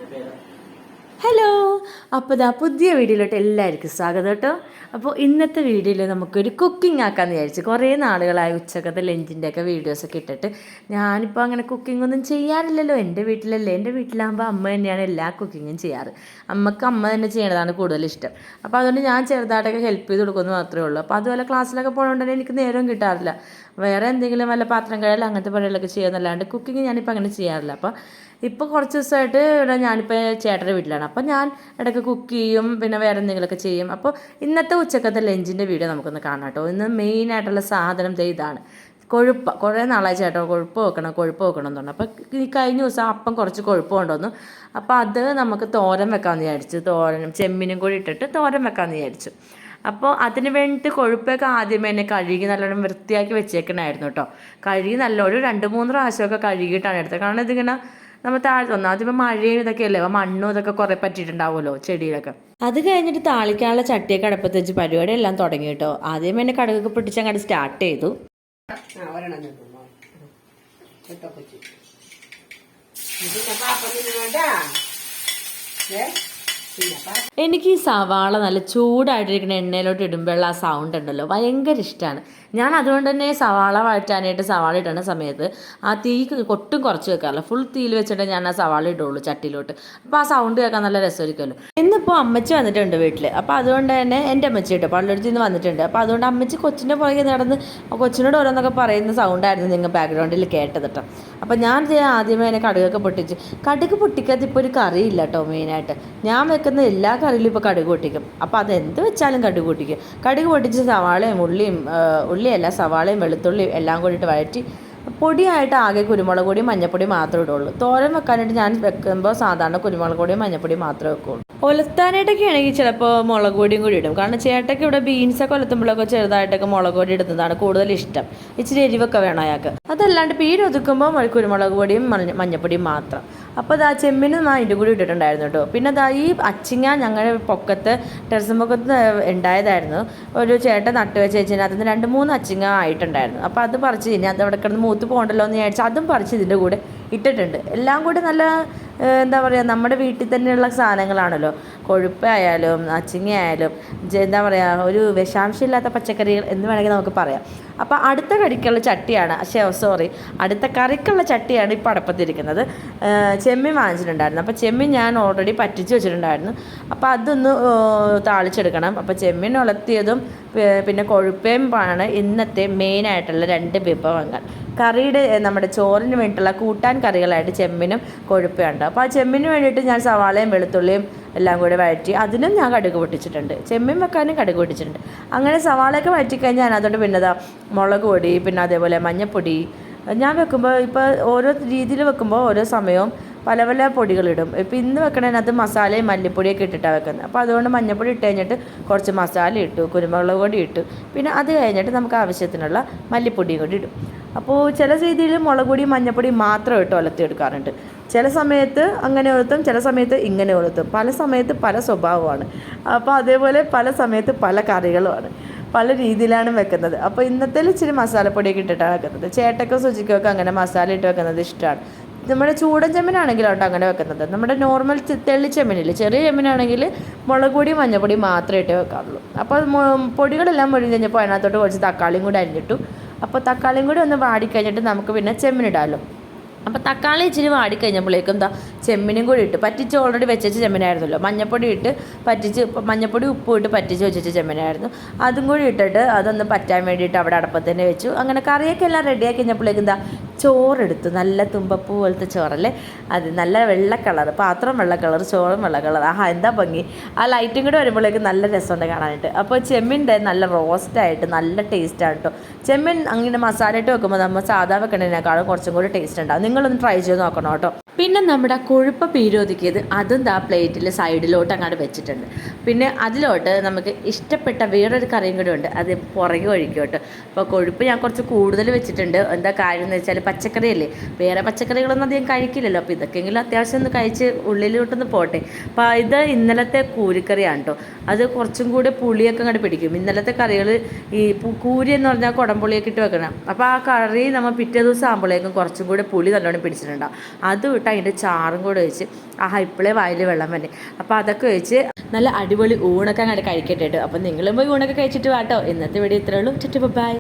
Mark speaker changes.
Speaker 1: Hello, അപ്പോൾ ഇതാ പുതിയ വീഡിയോയിലോട്ട് എല്ലാവർക്കും സ്വാഗതം കേട്ടോ. അപ്പോൾ ഇന്നത്തെ വീഡിയോയിൽ നമുക്കൊരു കുക്കിംഗ് ആക്കാമെന്ന് വിചാരിച്ചു. കുറേ നാളുകളായി ഉച്ചക്കത്തെ ലഞ്ചിൻ്റെയൊക്കെ വീഡിയോസൊക്കെ ഇട്ടിട്ട്. ഞാനിപ്പോൾ അങ്ങനെ കുക്കിംഗ് ഒന്നും ചെയ്യാറില്ലല്ലോ. എൻ്റെ വീട്ടിലല്ലേ, എൻ്റെ വീട്ടിലാകുമ്പോൾ അമ്മ തന്നെയാണ് എല്ലാ കുക്കിങ്ങും ചെയ്യാറ്. അമ്മ തന്നെ ചെയ്യണതാണ് കൂടുതൽ ഇഷ്ടം. അപ്പോൾ അതുകൊണ്ട് ഞാൻ ചെറുതായിട്ടൊക്കെ ഹെൽപ്പ് ചെയ്ത് കൊടുക്കുമെന്ന് മാത്രമേ ഉള്ളൂ. അപ്പോൾ അതുപോലെ ക്ലാസ്സിലൊക്കെ പോകുന്നതുകൊണ്ട് തന്നെ എനിക്ക് നേരവും കിട്ടാറില്ല. വേറെ എന്തെങ്കിലും വല്ല പാത്രം കഴുകൽ അങ്ങനത്തെ പരിപാടികളൊക്കെ ചെയ്യുന്നല്ലാണ്ട് കുക്കിംഗ് ഞാനിപ്പോൾ അങ്ങനെ ചെയ്യാറില്ല. അപ്പോൾ ഇപ്പോൾ കുറച്ച് ദിവസമായിട്ട് ഇവിടെ ഞാനിപ്പോൾ ചേട്ടൻ്റെ വീട്ടിലാണ്. അപ്പോൾ ഞാൻ ഇടയ്ക്ക് കുക്ക് ചെയ്യും, പിന്നെ വേറെ എന്തെങ്കിലുമൊക്കെ ചെയ്യും. അപ്പോൾ ഇന്നത്തെ ഉച്ചക്കത്തെ ലഞ്ചിൻ്റെ വീഡിയോ നമുക്കൊന്ന് കാണാം കേട്ടോ. ഇന്ന് മെയിനായിട്ടുള്ള സാധനം ഇതാണ് കൊഴുപ്പ്. കുറേ നാളായി ചേട്ടോ കൊഴുപ്പ് വെക്കണം എന്ന് പറഞ്ഞു. അപ്പോൾ ഈ കഴിഞ്ഞ ദിവസം അപ്പം കുറച്ച് കൊഴുപ്പ് കൊണ്ടുവന്നു. അപ്പോൾ അത് നമുക്ക് തോരൻ വെക്കാമെന്ന് വിചാരിച്ചു. തോരനും ചെമ്മീനും കൂടി ഇട്ടിട്ട് തോരൻ വെക്കാമെന്ന് വിചാരിച്ചു. അപ്പോൾ അതിന് വേണ്ടിയിട്ട് കൊഴുപ്പൊക്കെ ആദ്യമേ തന്നെ കഴുകി നല്ലോണം വൃത്തിയാക്കി വെച്ചേക്കണമായിരുന്നു കേട്ടോ. കഴുകി നല്ലോണം 2-3 പ്രാവശ്യമൊക്കെ കഴുകിയിട്ടാണ് എടുത്തത്. കാരണം ഇതിങ്ങനെ നമ്മൾ താഴ്ത്തു വന്നു. ആദ്യം മഴയും ഇതൊക്കെ അല്ലേ, അപ്പോൾ മണ്ണും ഇതൊക്കെ കുറേ പറ്റിയിട്ടുണ്ടാവുമല്ലോ ചെടിയിലൊക്കെ. അത് കഴിഞ്ഞിട്ട് താളിക്കാനുള്ള ചട്ടിയൊക്കെ അടുപ്പത്ത് വെച്ച് പരിപാടി എല്ലാം തുടങ്ങി കേട്ടോ. ആദ്യം തന്നെ കടുകൊക്കെ പൊട്ടിച്ച് അങ്ങോട്ട് സ്റ്റാർട്ട് ചെയ്തു. എനിക്ക് ഈ സവാള നല്ല ചൂടായിട്ടിരിക്കുന്ന എണ്ണയിലോട്ട് ഇടുമ്പോഴുള്ള ആ സൗണ്ട് ഉണ്ടല്ലോ, ഭയങ്കര ഇഷ്ടമാണ്. ഞാൻ അതുകൊണ്ട് തന്നെ സവാള വഴറ്റാനായിട്ട് സവാള ഇടുന്ന സമയത്ത് ആ തീ ഒട്ടും കുറച്ച് വെക്കാറില്ല. ഫുൾ തീയിൽ വെച്ചിട്ട് ഞാൻ ആ സവാള ഇടുള്ളൂ ചട്ടിയിലോട്ട്. അപ്പോൾ ആ സൗണ്ട് കേൾക്കാൻ നല്ല രസമായിരിക്കുമല്ലോ. ഇന്നിപ്പോൾ അമ്മച്ചി വന്നിട്ടുണ്ട് വീട്ടിൽ. അപ്പോൾ അതുകൊണ്ട് തന്നെ എൻ്റെ അമ്മച്ചി കേട്ടോ പള്ളിയെടുത്ത് നിന്ന് വന്നിട്ടുണ്ട്. അപ്പോൾ അതുകൊണ്ട് അമ്മച്ചി കൊച്ചിൻ്റെ പുറകെ നടന്ന് കൊച്ചിനോട് ഓരോന്നൊക്കെ പറയുന്ന സൗണ്ടായിരുന്നു നിങ്ങൾ ബാക്ക്ഗ്രൗണ്ടിൽ കേട്ടത് കേട്ടോ. അപ്പോൾ ഞാൻ ആദ്യമേ തന്നെ കടുകൊക്കെ പൊട്ടിച്ച്. കടുക് പൊട്ടിക്കാതെ ഇപ്പോൾ ഒരു കറിയില്ല കേട്ടോ. മെയിനായിട്ട് ഞാൻ വെക്കുന്ന എല്ലാ കറിയിലും ഇപ്പോൾ കടുക് പൊട്ടിക്കും. അപ്പോൾ അത് എന്ത് വെച്ചാലും കടുക് പൊട്ടിക്കും. കടുക് പൊട്ടിച്ച് സവാളയും ഉള്ളിയല്ല സവാളയും വെളുത്തുള്ളിയും എല്ലാം കൂടിയിട്ട് വഴറ്റി പൊടിയായിട്ട് ആകെ കുരുമുളക് പൊടിയും മഞ്ഞപ്പൊടിയും മാത്രമേ ഇടുള്ളൂ. തോരൻ വെക്കാനായിട്ട് ഞാൻ വെക്കുമ്പോൾ സാധാരണ കുരുമുളക് പൊടിയും മഞ്ഞപ്പൊടിയും മാത്രമേ വെക്കുള്ളൂ. ഒലത്താനായിട്ടൊക്കെ ആണെങ്കിൽ ചിലപ്പോൾ മുളക് പൊടിയും കൂടി ഇടും. കാരണം ചേട്ടയ്ക്ക് ഇവിടെ ബീൻസൊക്കെ ഒലത്തുമ്പോഴൊക്കെ ചെറുതായിട്ടൊക്കെ മുളക് പൊടി ഇടുന്നതാണ് കൂടുതൽ ഇഷ്ടം. ഇച്ചിരി എരിവൊക്കെ വേണം അയാൾക്ക്. അതല്ലാണ്ട് പീര് ഒതുക്കുമ്പോൾ കുരുമുളക് പൊടിയും മഞ്ഞപ്പൊടിയും മാത്രം. അപ്പോൾ അതാ ചെമ്മീനും അതിൻ്റെ കൂടി ഇട്ടിട്ടുണ്ടായിരുന്നു കേട്ടോ. പിന്നെ അതാ ഈ അച്ചിങ്ങ ഞങ്ങളുടെ പൊക്കത്ത് ടെറസ് പൊക്കത്ത് ഉണ്ടായതായിരുന്നു. ഒരു ചേട്ടൻ നട്ട് വെച്ച് വെച്ചാൽ അതിന് 2-3 അച്ചിങ്ങ ആയിട്ടുണ്ടായിരുന്നു. അപ്പോൾ അത് പറിച്ച് കഴിഞ്ഞാൽ അത് അവിടെ കിടന്ന് മൂത്ത് പോകണ്ടല്ലോ എന്ന് വിചാരിച്ചാൽ അതും പറിച്ച് ഇതിൻ്റെ കൂടെ ഇട്ടിട്ടുണ്ട്. എല്ലാം കൂടി നല്ല എന്താ പറയുക, നമ്മുടെ വീട്ടിൽ തന്നെയുള്ള സാധനങ്ങളാണല്ലോ. കൊഴുപ്പായാലും അച്ചിങ്ങ ആയാലും എന്താ പറയുക, ഒരു വിഷാംശമില്ലാത്ത പച്ചക്കറികൾ എന്ന് വേണമെങ്കിൽ നമുക്ക് പറയാം. അപ്പോൾ അടുത്ത കറിക്കുള്ള ചട്ടിയാണ് അടുത്ത കറിക്കുള്ള ചട്ടിയാണ് ഇപ്പോൾ അടപ്പത്തിരിക്കുന്നത്. ചെമ്മീൻ വാങ്ങിച്ചിട്ടുണ്ടായിരുന്നു. അപ്പോൾ ചെമ്മീൻ ഞാൻ ഓൾറെഡി പറ്റിച്ച് വെച്ചിട്ടുണ്ടായിരുന്നു. അപ്പോൾ അതൊന്ന് താളിച്ചെടുക്കണം. അപ്പോൾ ചെമ്മീൻ ഉലത്തിയതും പിന്നെ കൊഴുപ്പയും ആണ് ഇന്നത്തെ മെയിനായിട്ടുള്ള 2 വിഭവങ്ങൾ. കറിയുടെ നമ്മുടെ ചോറിന് വേണ്ടിയിട്ടുള്ള കൂട്ടാൻ കറികളായിട്ട് ചെമ്മീനും കൊഴുപ്പുണ്ട്. അപ്പോൾ ആ ചെമ്മീന് വേണ്ടിയിട്ട് ഞാൻ സവാളയും വെളുത്തുള്ളിയും എല്ലാം കൂടെ വഴറ്റി അതിനും ഞാൻ കടുക് പൊട്ടിച്ചിട്ടുണ്ട്. ചെമ്മീൻ വെക്കാനും കടുക് പൊട്ടിച്ചിട്ടുണ്ട്. അങ്ങനെ സവാളയൊക്കെ വഴറ്റിക്കഴിഞ്ഞാൽ അതിനകത്തോട്ട് പിന്നെ മുളക് പൊടി, പിന്നെ അതേപോലെ മഞ്ഞൾപ്പൊടി ഞാൻ വെക്കുമ്പോൾ ഇപ്പോൾ ഓരോ രീതിയിൽ വെക്കുമ്പോൾ ഓരോ സമയവും പല പല പൊടികളിടും. ഇപ്പോൾ ഇന്ന് വെക്കണതിനകത്ത് മസാലയും മല്ലിപ്പൊടിയൊക്കെ ഇട്ടിട്ടാണ് വെക്കുന്നത്. അപ്പോൾ അതുകൊണ്ട് മഞ്ഞൾപ്പൊടി ഇട്ട് കഴിഞ്ഞിട്ട് കുറച്ച് മസാല ഇട്ടു, കുരുമുളക് പൊടി ഇട്ടു, പിന്നെ അത് കഴിഞ്ഞിട്ട് നമുക്ക് ആവശ്യത്തിനുള്ള മല്ലിപ്പൊടിയും കൂടി ഇടും. അപ്പോൾ ചില രീതിയിൽ മുളക് പൊടിയും മഞ്ഞൾപ്പൊടിയും മാത്രം ഇട്ട് ഒലത്തിയെടുക്കാറുണ്ട്. ചില സമയത്ത് അങ്ങനെ ഒലത്തും, ചില സമയത്ത് ഇങ്ങനെ ഒലത്തും. പല സമയത്ത് പല സ്വഭാവമാണ്. അപ്പോൾ അതേപോലെ പല സമയത്ത് പല കറികളുമാണ്, പല രീതിയിലാണ് വെക്കുന്നത്. അപ്പോൾ ഇന്നത്തെ ഇച്ചിരി മസാലപ്പൊടിയൊക്കെ ഇട്ടിട്ടാണ് വെക്കുന്നത്. ചേട്ടക്കോ സുജിക്കൊക്കെ അങ്ങനെ മസാല ഇട്ട് വെക്കുന്നത് ഇഷ്ടമാണ്. നമ്മുടെ ചൂടൻ ചെമ്മീനാണെങ്കിലോട്ടോ അങ്ങനെ വെക്കുന്നത്. നമ്മുടെ നോർമൽ തെള്ളിച്ചെമ്മീനില്ല, ചെറിയ ചെമ്മീനാണെങ്കിൽ മുളക് പൊടി മഞ്ഞൾപ്പൊടി മാത്രമേ ഇട്ടേ വെക്കാറുള്ളൂ. അപ്പോൾ പൊടികളെല്ലാം പൊടി കഴിഞ്ഞപ്പോൾ അതിനകത്തോട്ട് കുറച്ച് തക്കാളിയും കൂടി അരിഞ്ഞിട്ടു. അപ്പോൾ തക്കാളിയും കൂടി ഒന്ന് വാടിക്കഴിഞ്ഞിട്ട് നമുക്ക് പിന്നെ ചെമ്മീനിടാമല്ലോ. അപ്പോൾ തക്കാളി ഇച്ചിരി വാടിക്കഴിഞ്ഞപ്പോഴേക്കും ചെമ്മീനും കൂടി ഇട്ട് പറ്റിച്ച് ഓൾറെഡി വെച്ച ചെമ്മീനായിരുന്നല്ലോ. മഞ്ഞപ്പൊടി ഇട്ട് പറ്റിച്ച്, മഞ്ഞപ്പൊടി ഉപ്പും ഇട്ട് പറ്റിച്ച് വെച്ച ചെമ്മീനായിരുന്നു. അതും കൂടി ഇട്ടിട്ട് അതൊന്ന് പറ്റാൻ വേണ്ടിയിട്ട് അവിടെ അടപ്പത്തന്നെ വെച്ചു. അങ്ങനെ കറിയൊക്കെ എല്ലാം റെഡിയാക്കി കഴിഞ്ഞപ്പോഴേക്കും ചോറെടുത്തു. നല്ല തുമ്പപ്പൂ പോലത്തെ ചോറല്ലേ, അത് നല്ല വെള്ള കളർ, പാത്രം വെള്ള കളർ, ചോറും വെള്ള കളർ. ആഹാ എന്താ ഭംഗി. ആ ലൈറ്റും കൂടെ വരുമ്പോഴേക്കും നല്ല രസമുണ്ട് കാണാനായിട്ട്. അപ്പോൾ ചെമ്മീൻ്റെ നല്ല റോസ്റ്റായിട്ട് നല്ല ടേസ്റ്റാണ് കേട്ടോ. ചെമ്മീൻ അങ്ങനെ മസാല ഇട്ട് വെക്കുമ്പോൾ നമ്മൾ സാധാ വെക്കണതിനേക്കാളും കുറച്ചും കൂടി ടേസ്റ്റ് ഉണ്ടാകും. നിങ്ങളൊന്ന് ട്രൈ ചെയ്ത് നോക്കണം കേട്ടോ. പിന്നെ നമ്മുടെ കൊഴുപ്പ് പീരൊതുക്കിയത് അതും പ്ലേറ്റിൽ സൈഡിലോട്ട് അങ്ങോട്ട് വെച്ചിട്ടുണ്ട്. പിന്നെ അതിലോട്ട് നമുക്ക് ഇഷ്ടപ്പെട്ട വേറൊരു കറിയും കൂടി ഉണ്ട്, അത് പുറകെ ഒഴിക്കും കേട്ടോ. അപ്പോൾ കൊഴുപ്പ് ഞാൻ കുറച്ച് കൂടുതൽ വെച്ചിട്ടുണ്ട്. എന്താ കാര്യം എന്ന് വെച്ചാൽ പച്ചക്കറിയല്ലേ, വേറെ പച്ചക്കറികളൊന്നും അധികം കഴിക്കില്ലല്ലോ. അപ്പോൾ ഇതൊക്കെയെങ്കിലും അത്യാവശ്യം ഒന്ന് കഴിച്ച് ഉള്ളിലോട്ടൊന്ന് പോട്ടെ. അപ്പോൾ ഇത് ഇന്നലത്തെ കൂരിക്കറിയാണ് കേട്ടോ. അത് കുറച്ചും കൂടി പുളിയൊക്കെ അങ്ങോട്ട് പിടിക്കും. ഇന്നലത്തെ കറികൾ ഈ കൂരി എന്ന് പറഞ്ഞാൽ കുടംപുളിയൊക്കെ ഇട്ട് വെക്കണം. അപ്പോൾ ആ കറി നമ്മൾ പിറ്റേ ദിവസം ആകുമ്പോഴേക്കും കുറച്ചും കൂടി പുളി നല്ലോണം പിടിച്ചിട്ടുണ്ടാവും. അതും ഇട്ട് അതിൻ്റെ ചാറും കൂടെ ഒഴിച്ച് ഇപ്പോഴേ വായിൽ വെള്ളം തന്നെ. അപ്പോൾ അതൊക്കെ ഒഴിച്ച് നല്ല അടിപൊളി ഊണൊക്കെ അങ്ങോട്ട് കഴിക്കട്ടെ കേട്ടോ. അപ്പോൾ നിങ്ങളും പോയി ഊണൊക്കെ കഴിച്ചിട്ട് വാട്ടോ. ഇന്നത്തെ വീഡിയോ ഇത്രയേ ഉള്ളൂ. ബൈ.